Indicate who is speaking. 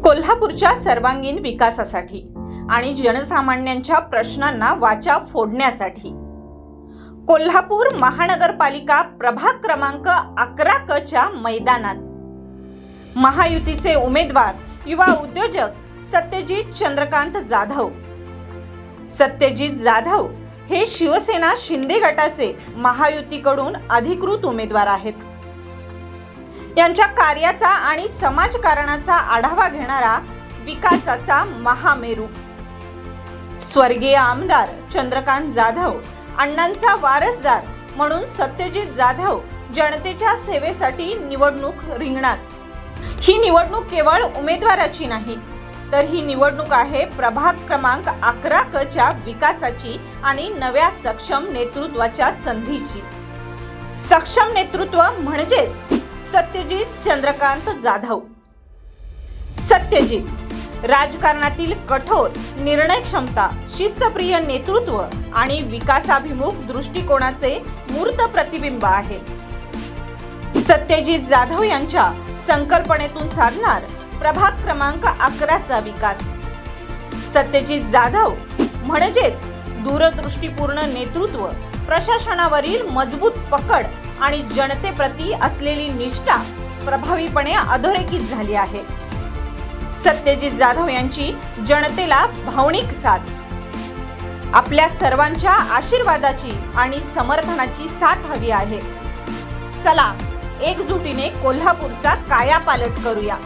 Speaker 1: कोल्हापूरच्या सर्वांगीण विकासासाठी आणि जनसामान्यांच्या प्रश्नांना वाचा फोडण्यासाठी कोल्हापूर महानगरपालिका प्रभाग क्रमांक 11 च्या मैदानात महायुतीचे उमेदवार युवा उद्योजक सत्यजित चंद्रकांत जाधव हे शिवसेना शिंदे गटाचे महायुतीकडून अधिकृत उमेदवार आहेत। यांच्या कार्याचा आणि समाजकारणाचा आढावा घेणारा विकासाचा महामेरू स्वर्गीय आमदार चंद्रकांत जाधव अण्णांचा वारसदार म्हणून सत्यजित जाधव जनतेच्या सेवेसाठी निवडणूक रिंगणार। ही निवडणूक केवळ उमेदवाराची नाही, तर ही निवडणूक आहे प्रभाग क्रमांक 11 च्या विकासाची आणि नव्या सक्षम नेतृत्वाच्या संधीची। सक्षम नेतृत्व म्हणजेच सत्यजित चंद्रकांत जाधव। सत्यजित राजकारणातील कठोर निर्णय क्षमता, शिस्तप्रिय नेतृत्व आणि विकासाभिमुख दृष्टिकोनाचे मूर्त प्रतिबिंब आहे। सत्यजित जाधव यांच्या संकल्पनेतून साधणार प्रभाग क्रमांक 11 चा विकास। सत्यजित जाधव म्हणजेच दूरदृष्टीपूर्ण नेतृत्व, प्रशासनावरील मजबूत पकड आणि जनतेप्रती असलेली निष्ठा प्रभावीपणे अधोरेखित झाली आहे। सत्यजित जाधव यांची जनतेला भावनिक साथ, आपल्या सर्वांच्या आशीर्वादाची आणि समर्थनाची साथ हवी आहे। चला एकजुटीने कोल्हापूरचा कायापालट करूया।